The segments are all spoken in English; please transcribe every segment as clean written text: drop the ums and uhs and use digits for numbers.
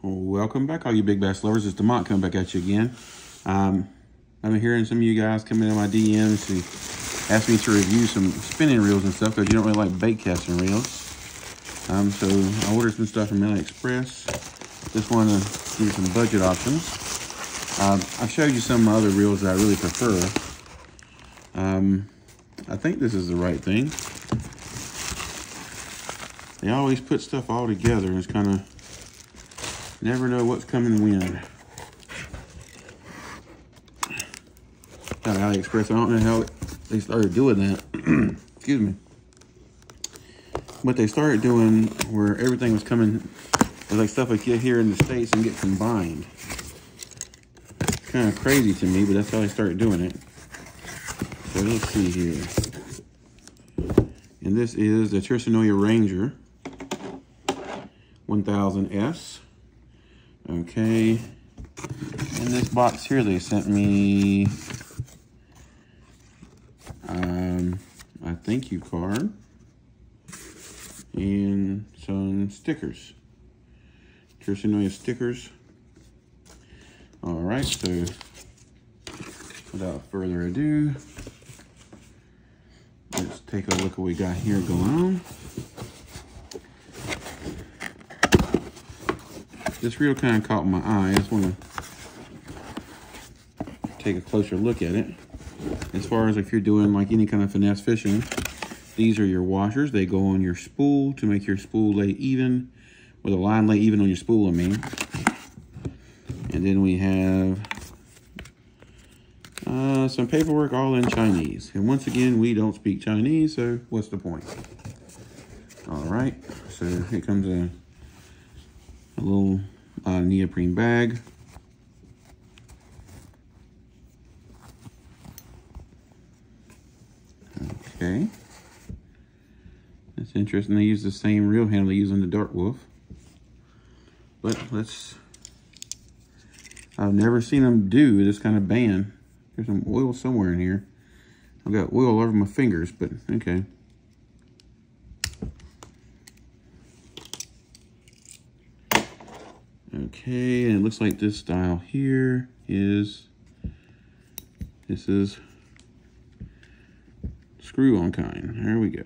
Welcome back, all you big bass lovers. It's DeMont coming back at you again. I've been hearing some of you guys come in my DMs to ask me to review some spinning reels and stuff because you don't really like bait casting reels. So I ordered some stuff from AliExpress. Just wanted to give you some budget options. I've showed you some other reels that I really prefer. I think this is the right thing. They always put stuff all together and it's kind of never know what's coming when. Got AliExpress. I don't know how they started doing that. Excuse me. But they started doing where everything was coming. It was like stuff like here in the States and get combined. Kind of crazy to me, but that's how they started doing it. So let's see here. And this is the Tsurinoya Ranger 1000S. Okay. In this box here, they sent me a thank you card and some stickers. Tsurinoya stickers. All right, so without further ado, let's take a look at what we got here going on. This reel kind of caught my eye. I just want to take a closer look at it. As far as if you're doing like any kind of finesse fishing, these are your washers. They go on your spool to make your spool lay even, or the line lay even on your spool, I mean. And then we have some paperwork all in Chinese. And once again, we don't speak Chinese, so what's the point? All right, so here comes a little neoprene bag. Okay. That's interesting. They use the same reel handle they use on the Dark Wolf. But I've never seen them do this kind of band. There's some oil somewhere in here. I've got oil all over my fingers, but okay. Okay, and it looks like this style here is, this is screw-on kind. There we go.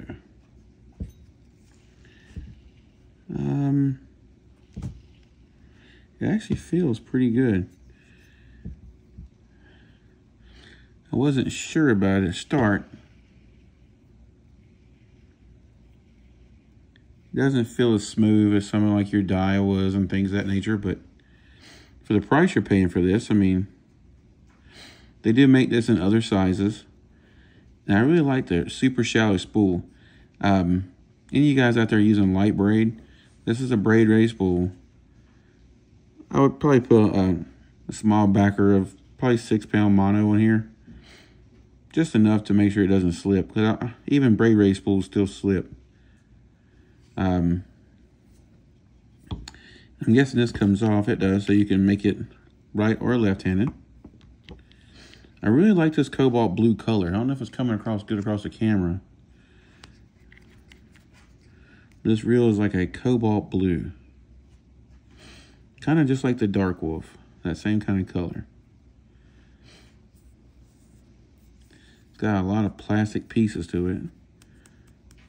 It actually feels pretty good. I wasn't sure about it at start. It doesn't feel as smooth as something like your dial was and things of that nature, but for the price you're paying for this, I mean, they do make this in other sizes. And I really like the super shallow spool. Any of you guys out there using light braid, this is a braid raised spool. I would probably put a small backer of probably 6-pound mono in here. Just enough to make sure it doesn't slip. Because even braid raised spools still slip. I'm guessing this comes off. It does, so you can make it right or left-handed. I really like this cobalt blue color. I don't know if it's coming across good across the camera. This reel is like a cobalt blue. Kind of just like the Dark Wolf. That same kind of color. It's got a lot of plastic pieces to it.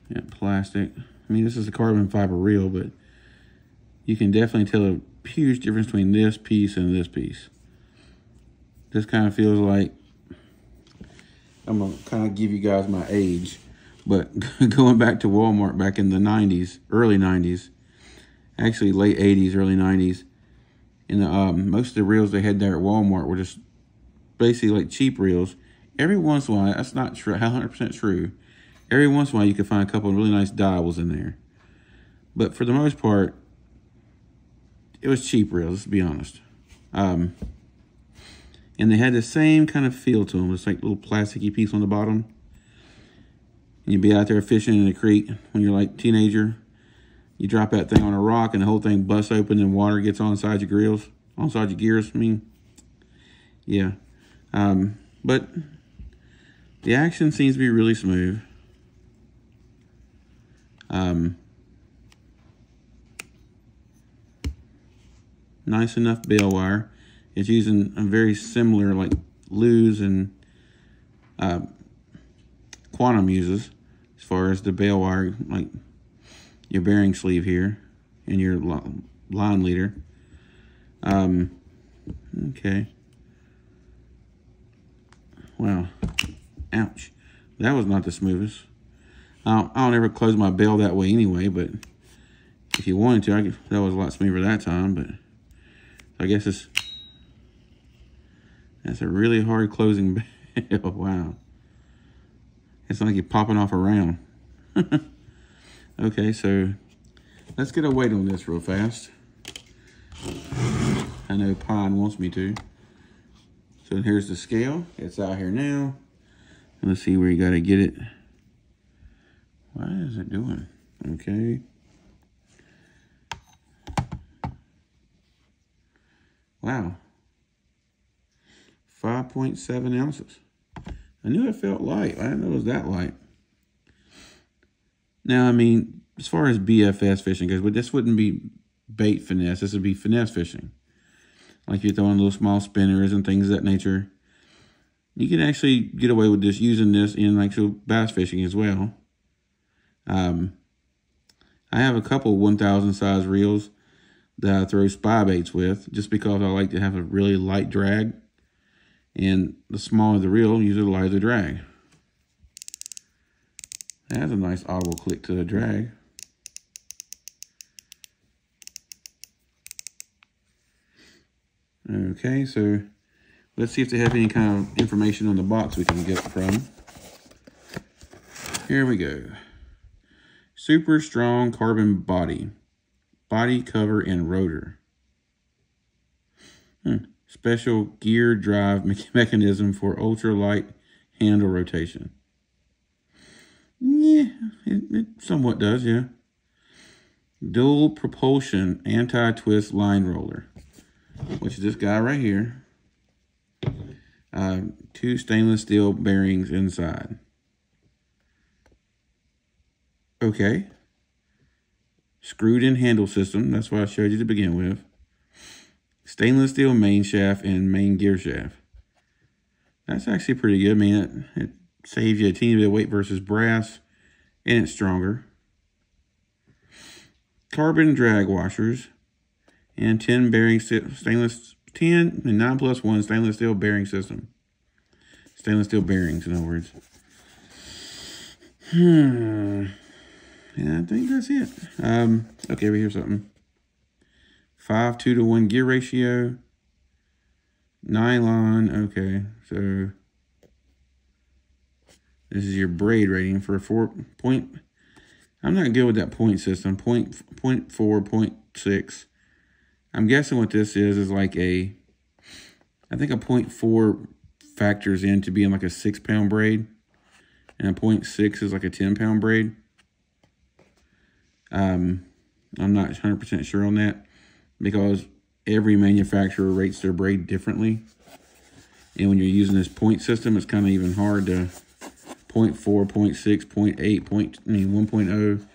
Yeah, plastic. I mean, this is a carbon fiber reel, but you can definitely tell a huge difference between this piece and this piece. This kind of feels like, I'm going to kind of give you guys my age, but going back to Walmart back in the 90s, early 90s, actually late 80s, early 90s, and most of the reels they had there at Walmart were just basically like cheap reels. Every once in a while, that's not true, 100% true. Every once in a while, you can find a couple of really nice dials in there. But for the most part, it was cheap reels, let's be honest. And they had the same kind of feel to them. It's like a little plasticky piece on the bottom. And you'd be out there fishing in the creek when you're like a teenager. You drop that thing on a rock and the whole thing busts open and water gets on inside your grills, inside your gears. I mean, yeah. But the action seems to be really smooth. Nice enough bail wire. It's using a very similar like Lew's and Quantum uses as far as the bail wire, like your bearing sleeve here and your line leader. Okay. Wow. Ouch. That was not the smoothest. I don't ever close my bail that way anyway, but if you wanted to, that was a lot smoother that time, but I guess that's a really hard closing bail. Wow. It's like you're popping off a round. Okay, so let's get a weight on this real fast. I know Pine wants me to. So here's the scale. It's out here now. Let's see where you got to get it. What is it doing? Okay. Wow. 5.7 ounces. I knew it felt light. I didn't know it was that light. Now, I mean, as far as BFS fishing goes, this wouldn't be bait finesse. This would be finesse fishing. Like you're throwing little small spinners and things of that nature. You can actually get away with just using this in actual bass fishing as well. I have a couple 1,000 size reels that I throw spy baits with, just because I like to have a really light drag. And the smaller the reel, usually the lighter the drag. That has a nice audible click to the drag. Okay, so let's see if they have any kind of information on the box we can get from. Here we go. Super strong carbon body. Body cover and rotor. Special gear drive mechanism for ultralight handle rotation. Yeah, it somewhat does, yeah. Dual propulsion anti-twist line roller, which is this guy right here. 2 stainless steel bearings inside. Okay. Screwed in handle system. That's what I showed you to begin with. Stainless steel main shaft and main gear shaft. That's actually pretty good. I mean, it saves you a teeny bit of weight versus brass, and it's stronger. Carbon drag washers and 10 bearing stainless 10 and 9+1 stainless steel bearing system. Stainless steel bearings, in other words. Yeah, I think that's it. Okay, we hear something. 5:2-to-1 gear ratio. Nylon. Okay, so this is your braid rating for a 4 point. I'm not good with that point system. 0.4, 0.6. I'm guessing what this is like I think a 0.4 factors into being like a 6-pound braid, and a 0.6 is like a 10-pound braid. I'm not 100% sure on that, because every manufacturer rates their braid differently. And when you're using this point system, it's kind of even hard to 0.4, 0.6, 0.8, 1.0.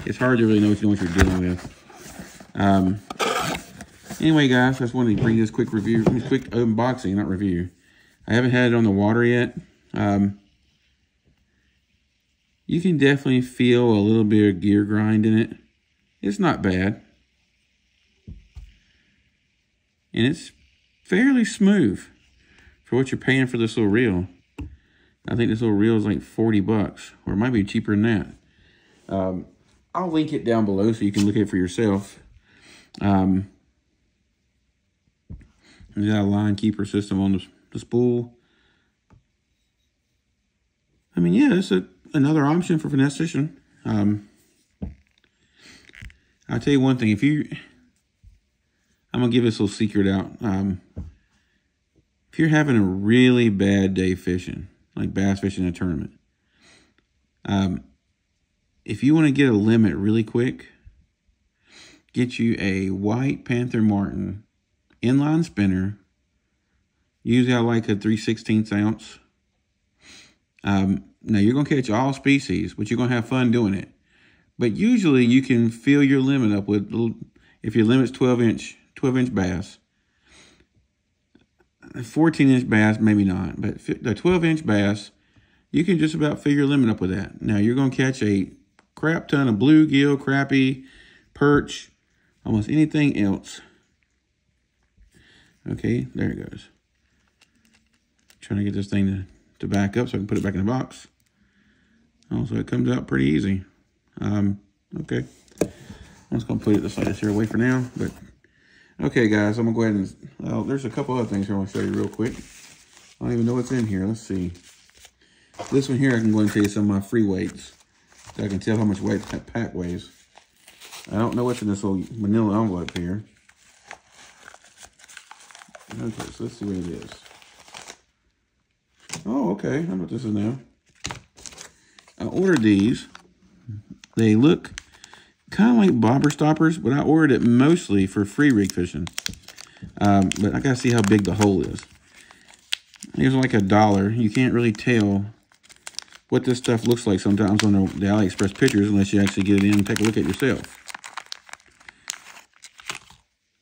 It's hard to really know what you're dealing with. Anyway, guys, I just wanted to bring this quick review, quick unboxing, not review. I haven't had it on the water yet. You can definitely feel a little bit of gear grind in it. It's not bad. And it's fairly smooth for what you're paying for this little reel. I think this little reel is like 40 bucks, or it might be cheaper than that. I'll link it down below so you can look at it for yourself. There's got a line keeper system on the spool. I mean, yeah, it's another option for finesse fishing. I'll tell you one thing. I'm going to give this little secret out. If you're having a really bad day fishing, like bass fishing in a tournament, if you want to get a limit really quick, get you a white Panther Martin inline spinner. Usually I like a 3/16 ounce. Now you're going to catch all species, but you're going to have fun doing it. But usually you can fill your limit up with, if your limit's 12 12-inch bass. 14-inch bass, maybe not. But the 12-inch bass, you can just about fill your limit up with that. Now, you're going to catch a crap ton of bluegill, crappie, perch, almost anything else. Okay, there it goes. Trying to get this thing to back up so I can put it back in the box. Oh, so it comes out pretty easy. Okay. I'm just going to put it this like this here away for now. But okay, guys, I'm going to go ahead and... there's a couple other things I want to show you real quick. I don't even know what's in here. Let's see. This one here, I can go and tell you some of my free weights. So I can tell how much weight that pack weighs. I don't know what's in this little manila envelope here. Okay, so let's see what it is. Oh, okay. I know what this is now. I ordered these. They look kind of like bobber stoppers, but I ordered it mostly for free rig fishing. But I gotta see how big the hole is. Here's like $1. You can't really tell what this stuff looks like sometimes on the AliExpress pictures unless you actually get it in and take a look at it yourself.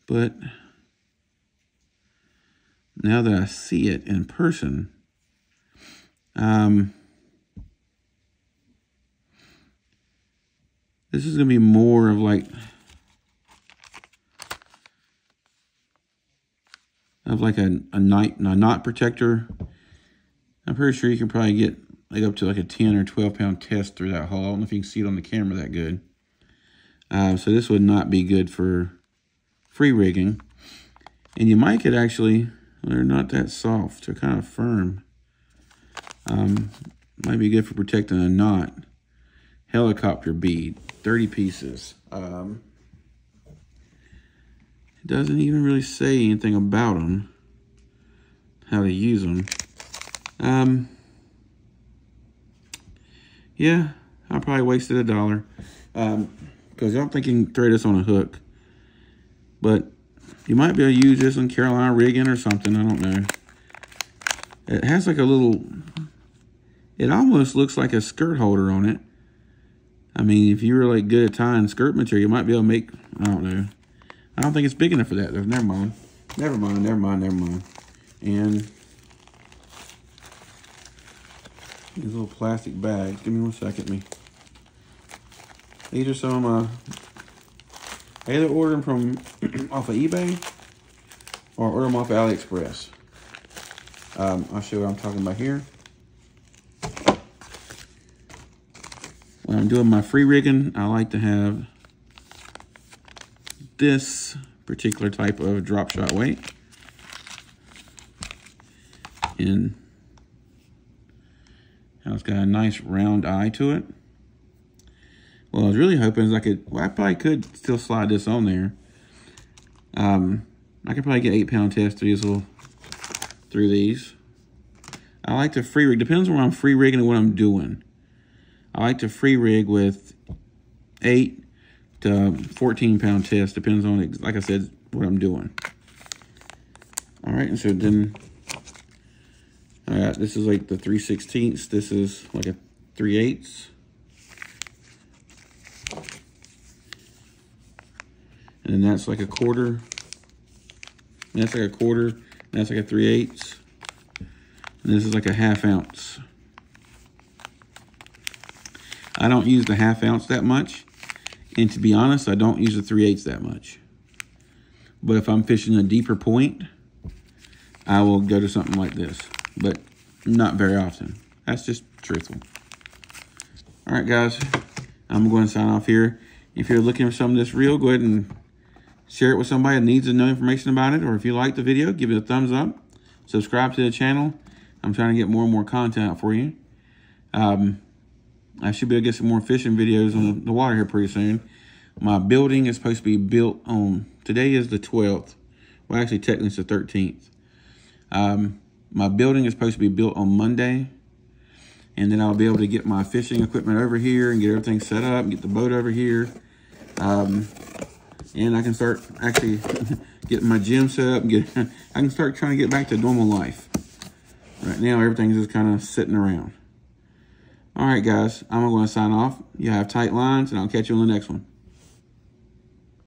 But now that I see it in person, this is going to be more of like a knot protector. I'm pretty sure you can probably get like up to like a 10 or 12 pound test through that hole. I don't know if you can see it on the camera that good. So this would not be good for free rigging. And you might get actually, they're not that soft. They're kind of firm. Might be good for protecting a knot. Helicopter bead, 30 pieces. It doesn't even really say anything about them, how to use them. Yeah, I probably wasted $1 because I don't think you can thread this on a hook. But you might be able to use this in Carolina rigging or something. I don't know. It has like a little, it almost looks like a skirt holder on it. I mean, if you were like good at tying skirt material, you might be able to make, I don't know. I don't think it's big enough for that though. Never mind. Never mind, never mind, never mind. And these little plastic bags. Give me 1 second, These are some, I either order them from off of eBay or order them off of AliExpress. I'll show you what I'm talking about here. When I'm doing my free rigging, I like to have this particular type of drop shot weight. And it's got a nice round eye to it. What I was really hoping is I probably could still slide this on there. I could probably get 8 pound test through these. I like to free rig, depends on where I'm free rigging and what I'm doing. I like to free rig with 8 to 14 pound test, depends on, like I said, what I'm doing. All right, and so then, this is like the 3/16. This is like a 3/8. And then that's like a quarter. And that's like a quarter. And that's like a 3/8. And this is like a 1/2 ounce. I don't use the 1/2 ounce that much. And to be honest, I don't use the 3/8 that much. But if I'm fishing a deeper point, I will go to something like this. But not very often. That's just truthful. All right, guys. I'm going to sign off here. If you're looking for something that's real, go ahead and share it with somebody that needs to know information about it. Or if you like the video, give it a thumbs up. Subscribe to the channel. I'm trying to get more and more content out for you. I should be able to get some more fishing videos on the water here pretty soon. My building is supposed to be built on, today is the 12th. Well, actually, technically it's the 13th. My building is supposed to be built on Monday. And then I'll be able to get my fishing equipment over here and get everything set up, and get the boat over here. And I can start actually getting my gym set up and I can start trying to get back to normal life. Right now, everything's just kind of sitting around. All right, guys, I'm going to sign off. You have tight lines, and I'll catch you on the next one.